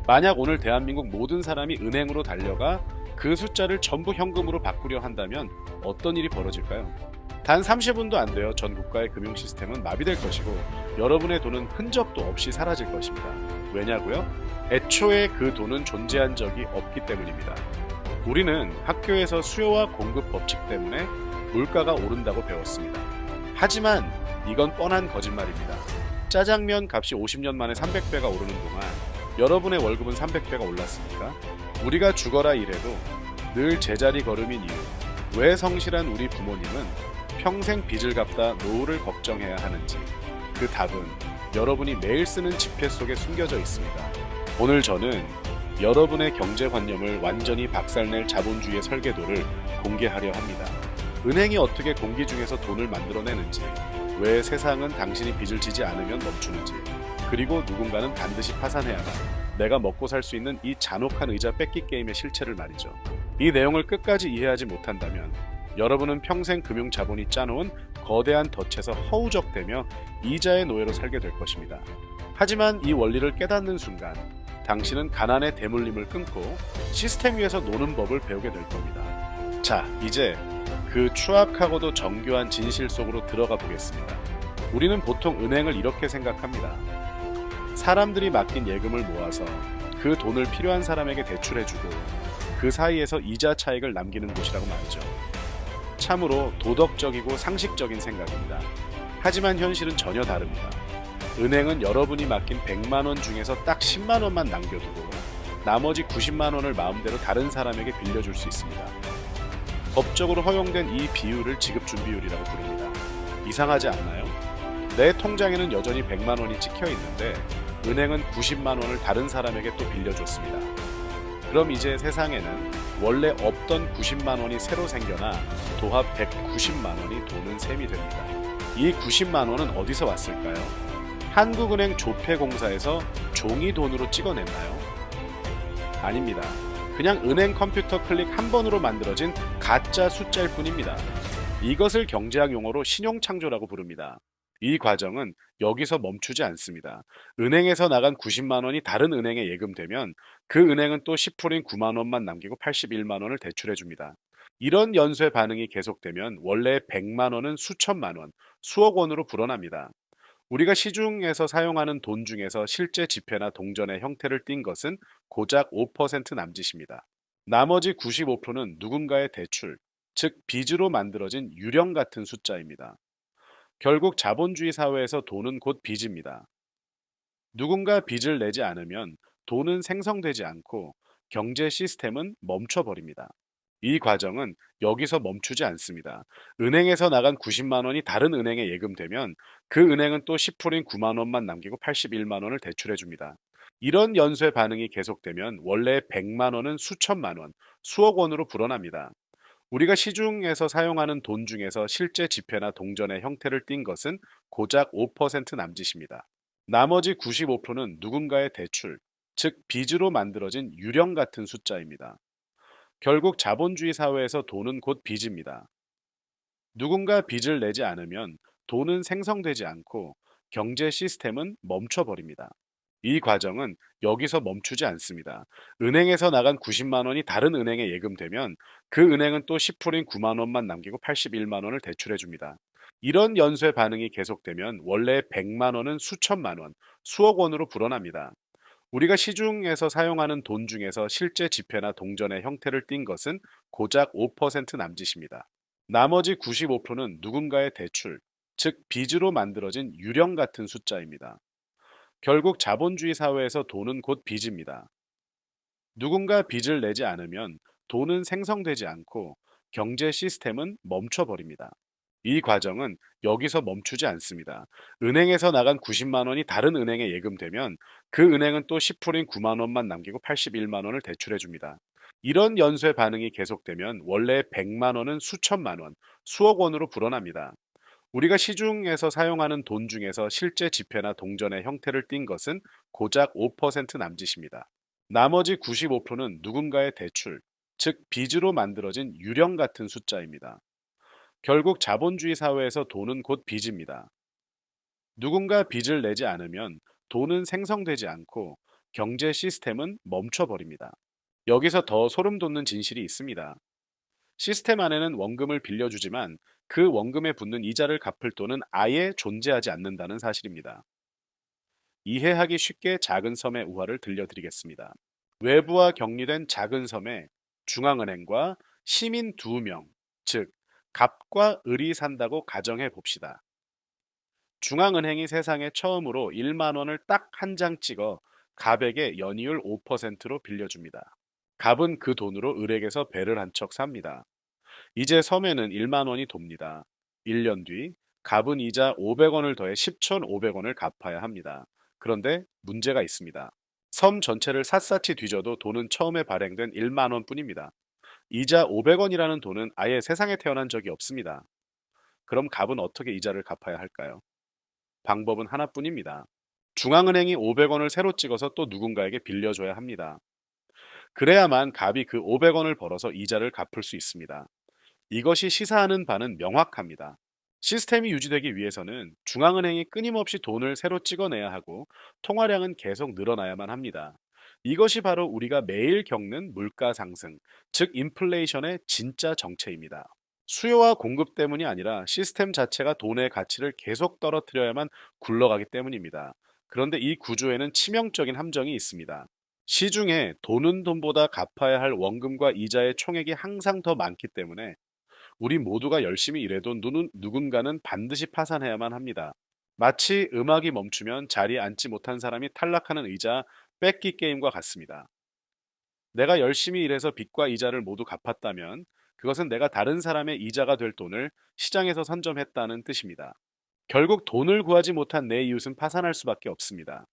만약 오늘 대한민국 모든 사람이 은행으로 달려가 그 숫자를 전부 현금으로 바꾸려 한다면 어떤 일이 벌어질까요? 단 30분도 안 되어 전 국가의 금융 시스템은 마비될 것이고 여러분의 돈은 흔적도 없이 사라질 것입니다. 왜냐고요? 애초에 그 돈은 존재한 적이 없기 때문입니다. 우리는 학교에서 수요와 공급 법칙 때문에 물가가 오른다고 배웠습니다. 하지만 이건 뻔한 거짓말입니다. 짜장면 값이 50년 만에 300배가 오르는 동안 여러분의 월급은 300배가 올랐습니까? 우리가 죽어라 이래도 늘 제자리 걸음인 이유. 왜 성실한 우리 부모님은 평생 빚을 갚다 노후를 걱정해야 하는지. 그 답은 여러분이 매일 쓰는 지폐 속에 숨겨져 있습니다. 오늘 저는 여러분의 경제관념을 완전히 박살낼 자본주의의 설계도를 공개하려 합니다. 은행이 어떻게 공기 중에서 돈을 만들어내는지, 왜 세상은 당신이 빚을 지지 않으면 멈추는지, 그리고 누군가는 반드시 파산해야만 내가 먹고 살 수 있는 이 잔혹한 의자 뺏기 게임의 실체를 말이죠. 이 내용을 끝까지 이해하지 못한다면 여러분은 평생 금융 자본이 짜놓은 거대한 덫에서 허우적대며 이자의 노예로 살게 될 것입니다. 하지만 이 원리를 깨닫는 순간 당신은 가난의 대물림을 끊고 시스템 위에서 노는 법을 배우게 될 겁니다. 자, 이제 그 추악하고도 정교한 진실 속으로 들어가 보겠습니다. 우리는 보통 은행을 이렇게 생각합니다. 사람들이 맡긴 예금을 모아서 그 돈을 필요한 사람에게 대출해주고 그 사이에서 이자 차익을 남기는 곳이라고 말이죠. 참으로 도덕적이고 상식적인 생각입니다. 하지만 현실은 전혀 다릅니다. 은행은 여러분이 맡긴 100만 원 중에서 딱 10만 원만 남겨두고 나머지 90만 원을 마음대로 다른 사람에게 빌려줄 수 있습니다. 법적으로 허용된 이 비율을 지급준비율이라고 부릅니다. 이상하지 않나요? 내 통장에는 여전히 100만 원이 찍혀 있는데 은행은 90만 원을 다른 사람에게 또 빌려줬습니다. 그럼 이제 세상에는 원래 없던 90만 원이 새로 생겨나 도합 190만 원이 도는 셈이 됩니다. 이 90만 원은 어디서 왔을까요? 한국은행 조폐공사에서 종이 돈으로 찍어냈나요? 아닙니다. 그냥 은행 컴퓨터 클릭 한 번으로 만들어진 가짜 숫자일 뿐입니다. 이것을 경제학 용어로 신용창조라고 부릅니다. 이 과정은 여기서 멈추지 않습니다. 은행에서 나간 90만 원이 다른 은행에 예금되면 그 은행은 또 10%인 9만 원만 남기고 81만 원을 대출해 줍니다. 이런 연쇄 반응이 계속되면 원래 100만 원은 수천만 원, 수억 원으로 불어납니다. 우리가 시중에서 사용하는 돈 중에서 실제 지폐나 동전의 형태를 띈 것은 고작 5% 남짓입니다. 나머지 95%는 누군가의 대출, 즉 빚으로 만들어진 유령 같은 숫자입니다. 결국 자본주의 사회에서 돈은 곧 빚입니다. 누군가 빚을 내지 않으면 돈은 생성되지 않고 경제 시스템은 멈춰버립니다. 이 과정은 여기서 멈추지 않습니다. 은행에서 나간 90만 원이 다른 은행에 예금되면 그 은행은 또 10%인 9만 원만 남기고 81만 원을 대출해 줍니다. 이런 연쇄 반응이 계속되면 원래 100만 원은 수천만 원, 수억 원으로 불어납니다. 우리가 시중에서 사용하는 돈 중에서 실제 지폐나 동전의 형태를 띈 것은 고작 5% 남짓입니다. 나머지 95%는 누군가의 대출, 즉 빚으로 만들어진 유령 같은 숫자입니다. 결국 자본주의 사회에서 돈은 곧 빚입니다. 누군가 빚을 내지 않으면 돈은 생성되지 않고 경제 시스템은 멈춰버립니다. 이 과정은 여기서 멈추지 않습니다. 은행에서 나간 90만 원이 다른 은행에 예금되면 그 은행은 또 10%인 9만 원만 남기고 81만 원을 대출해 줍니다. 이런 연쇄 반응이 계속되면 원래 100만 원은 수천만 원, 수억 원으로 불어납니다. 우리가 시중에서 사용하는 돈 중에서 실제 지폐나 동전의 형태를 띈 것은 고작 5% 남짓입니다. 나머지 95%는 누군가의 대출, 즉 빚으로 만들어진 유령 같은 숫자입니다. 결국 자본주의 사회에서 돈은 곧 빚입니다. 누군가 빚을 내지 않으면 돈은 생성되지 않고 경제 시스템은 멈춰버립니다. 이 과정은 여기서 멈추지 않습니다. 은행에서 나간 90만 원이 다른 은행에 예금되면 그 은행은 또 10%인 9만 원만 남기고 81만 원을 대출해 줍니다. 이런 연쇄 반응이 계속되면 원래 100만 원은 수천만 원, 수억 원으로 불어납니다. 우리가 시중에서 사용하는 돈 중에서 실제 지폐나 동전의 형태를 띈 것은 고작 5% 남짓입니다. 나머지 95%는 누군가의 대출, 즉 빚으로 만들어진 유령 같은 숫자입니다. 결국 자본주의 사회에서 돈은 곧 빚입니다. 누군가 빚을 내지 않으면 돈은 생성되지 않고 경제 시스템은 멈춰버립니다. 여기서 더 소름 돋는 진실이 있습니다. 시스템 안에는 원금을 빌려주지만 그 원금에 붙는 이자를 갚을 돈은 아예 존재하지 않는다는 사실입니다. 이해하기 쉽게 작은 섬의 우화를 들려드리겠습니다. 외부와 격리된 작은 섬에 중앙은행과 시민 2명, 즉 갑과 을이 산다고 가정해 봅시다. 중앙은행이 세상에 처음으로 1만 원을 딱 한 장 찍어 갑에게 연이율 5%로 빌려줍니다. 갑은 그 돈으로 을에게서 배를 한 척 삽니다. 이제 섬에는 1만 원이 돕니다. 1년 뒤 갑은 이자 500원을 더해 10,500원을 갚아야 합니다. 그런데 문제가 있습니다. 섬 전체를 샅샅이 뒤져도 돈은 처음에 발행된 1만 원뿐입니다. 이자 500원이라는 돈은 아예 세상에 태어난 적이 없습니다. 그럼 갑은 어떻게 이자를 갚아야 할까요? 방법은 하나뿐입니다. 중앙은행이 500원을 새로 찍어서 또 누군가에게 빌려줘야 합니다. 그래야만 갑이 그 500원을 벌어서 이자를 갚을 수 있습니다. 이것이 시사하는 바는 명확합니다. 시스템이 유지되기 위해서는 중앙은행이 끊임없이 돈을 새로 찍어내야 하고 통화량은 계속 늘어나야만 합니다. 이것이 바로 우리가 매일 겪는 물가 상승, 즉 인플레이션의 진짜 정체입니다. 수요와 공급 때문이 아니라 시스템 자체가 돈의 가치를 계속 떨어뜨려야만 굴러가기 때문입니다. 그런데 이 구조에는 치명적인 함정이 있습니다. 시중에 돈은 돈보다 갚아야 할 원금과 이자의 총액이 항상 더 많기 때문에 우리 모두가 열심히 일해도 누군가는 반드시 파산해야만 합니다. 마치 음악이 멈추면 자리에 앉지 못한 사람이 탈락하는 의자 뺏기 게임과 같습니다. 내가 열심히 일해서 빚과 이자를 모두 갚았다면 그것은 내가 다른 사람의 이자가 될 돈을 시장에서 선점했다는 뜻입니다. 결국 돈을 구하지 못한 내 이웃은 파산할 수밖에 없습니다.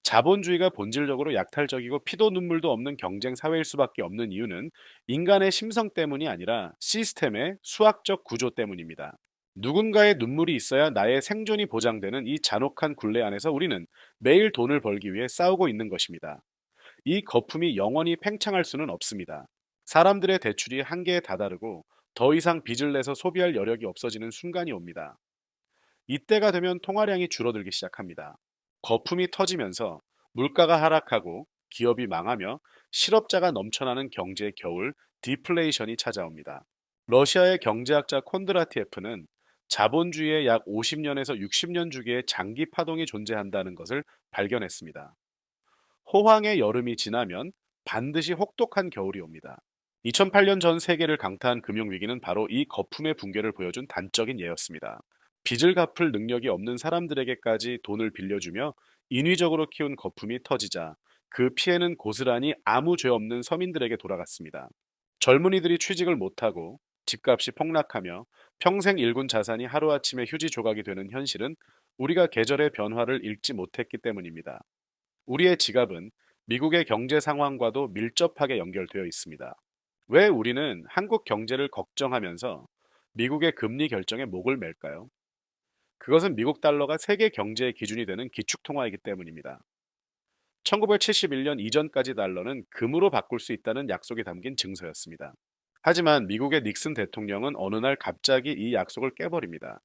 자본주의가 본질적으로 약탈적이고 피도 눈물도 없는 경쟁 사회일 수밖에 없는 이유는 인간의 심성 때문이 아니라 시스템의 수학적 구조 때문입니다. 누군가의 눈물이 있어야 나의 생존이 보장되는 이 잔혹한 굴레 안에서 우리는 매일 돈을 벌기 위해 싸우고 있는 것입니다. 이 거품이 영원히 팽창할 수는 없습니다. 사람들의 대출이 한계에 다다르고 더 이상 빚을 내서 소비할 여력이 없어지는 순간이 옵니다. 이때가 되면 통화량이 줄어들기 시작합니다. 거품이 터지면서 물가가 하락하고 기업이 망하며 실업자가 넘쳐나는 경제의 겨울 디플레이션이 찾아옵니다. 러시아의 경제학자 콘드라티에프는 자본주의의 약 50년에서 60년 주기의 장기 파동이 존재한다는 것을 발견했습니다. 호황의 여름이 지나면 반드시 혹독한 겨울이 옵니다. 2008년 전 세계를 강타한 금융위기는 바로 이 거품의 붕괴를 보여준 단적인 예였습니다. 빚을 갚을 능력이 없는 사람들에게까지 돈을 빌려주며 인위적으로 키운 거품이 터지자 그 피해는 고스란히 아무 죄 없는 서민들에게 돌아갔습니다. 젊은이들이 취직을 못하고 집값이 폭락하며 평생 일군 자산이 하루아침에 휴지 조각이 되는 현실은 우리가 계절의 변화를 읽지 못했기 때문입니다. 우리의 지갑은 미국의 경제 상황과도 밀접하게 연결되어 있습니다. 왜 우리는 한국 경제를 걱정하면서 미국의 금리 결정에 목을 맬까요? 그것은 미국 달러가 세계 경제의 기준이 되는 기축통화이기 때문입니다. 1971년 이전까지 달러는 금으로 바꿀 수 있다는 약속이 담긴 증서였습니다. 하지만 미국의 닉슨 대통령은 어느 날 갑자기 이 약속을 깨버립니다.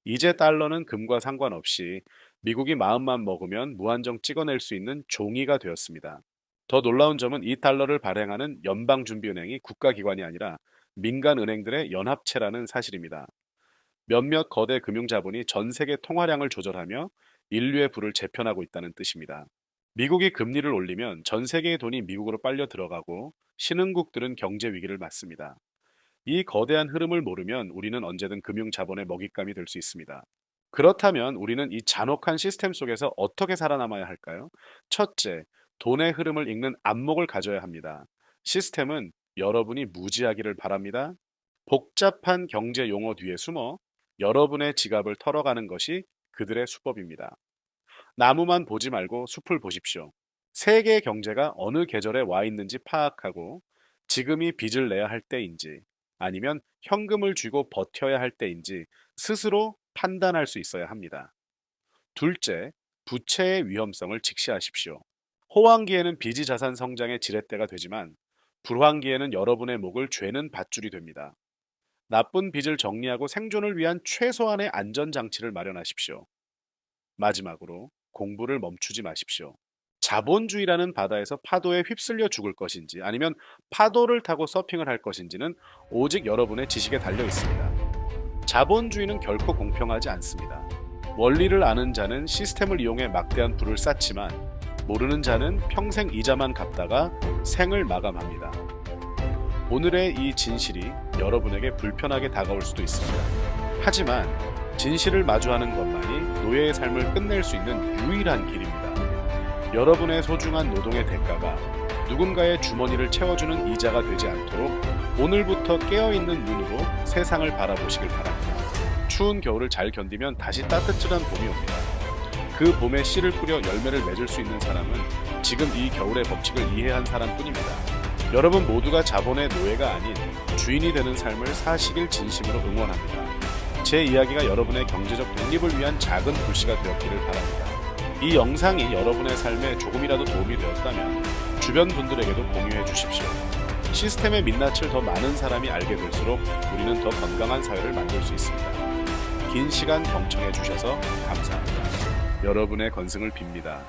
이제 달러는 금과 상관없이 미국이 마음만 먹으면 무한정 찍어낼 수 있는 종이가 되었습니다. 더 놀라운 점은 이 달러를 발행하는 연방준비은행이 국가기관이 아니라 민간은행들의 연합체라는 사실입니다. 몇몇 거대 금융자본이 전 세계 통화량을 조절하며 인류의 부를 재편하고 있다는 뜻입니다. 미국이 금리를 올리면 전 세계의 돈이 미국으로 빨려 들어가고 신흥국들은 경제 위기를 맞습니다. 이 거대한 흐름을 모르면 우리는 언제든 금융 자본의 먹잇감이 될 수 있습니다. 그렇다면 우리는 이 잔혹한 시스템 속에서 어떻게 살아남아야 할까요? 첫째, 돈의 흐름을 읽는 안목을 가져야 합니다. 시스템은 여러분이 무지하기를 바랍니다. 복잡한 경제 용어 뒤에 숨어 여러분의 지갑을 털어가는 것이 그들의 수법입니다. 나무만 보지 말고 숲을 보십시오. 세계 경제가 어느 계절에 와 있는지 파악하고 지금이 빚을 내야 할 때인지 아니면 현금을 쥐고 버텨야 할 때인지 스스로 판단할 수 있어야 합니다. 둘째, 부채의 위험성을 직시하십시오. 호황기에는 빚이 자산 성장의 지렛대가 되지만 불황기에는 여러분의 목을 죄는 밧줄이 됩니다. 나쁜 빚을 정리하고 생존을 위한 최소한의 안전장치를 마련하십시오. 마지막으로 공부를 멈추지 마십시오. 자본주의라는 바다에서 파도에 휩쓸려 죽을 것인지 아니면 파도를 타고 서핑을 할 것인지는 오직 여러분의 지식에 달려 있습니다. 자본주의는 결코 공평하지 않습니다. 원리를 아는 자는 시스템을 이용해 막대한 부를 쌓지만 모르는 자는 평생 이자만 갚다가 생을 마감합니다. 오늘의 이 진실이 여러분에게 불편하게 다가올 수도 있습니다. 하지만 진실을 마주하는 것만이 노예의 삶을 끝낼 수 있는 유일한 길입니다. 여러분의 소중한 노동의 대가가 누군가의 주머니를 채워주는 이자가 되지 않도록 오늘부터 깨어있는 눈으로 세상을 바라보시길 바랍니다. 추운 겨울을 잘 견디면 다시 따뜻한 봄이 옵니다. 그 봄에 씨를 뿌려 열매를 맺을 수 있는 사람은 지금 이 겨울의 법칙을 이해한 사람뿐입니다. 여러분 모두가 자본의 노예가 아닌 주인이 되는 삶을 사시길 진심으로 응원합니다. 제 이야기가 여러분의 경제적 독립을 위한 작은 불씨가 되었기를 바랍니다. 이 영상이 여러분의 삶에 조금이라도 도움이 되었다면 주변 분들에게도 공유해 주십시오. 시스템의 민낯을 더 많은 사람이 알게 될수록 우리는 더 건강한 사회를 만들 수 있습니다. 긴 시간 경청해 주셔서 감사합니다. 여러분의 건승을 빕니다.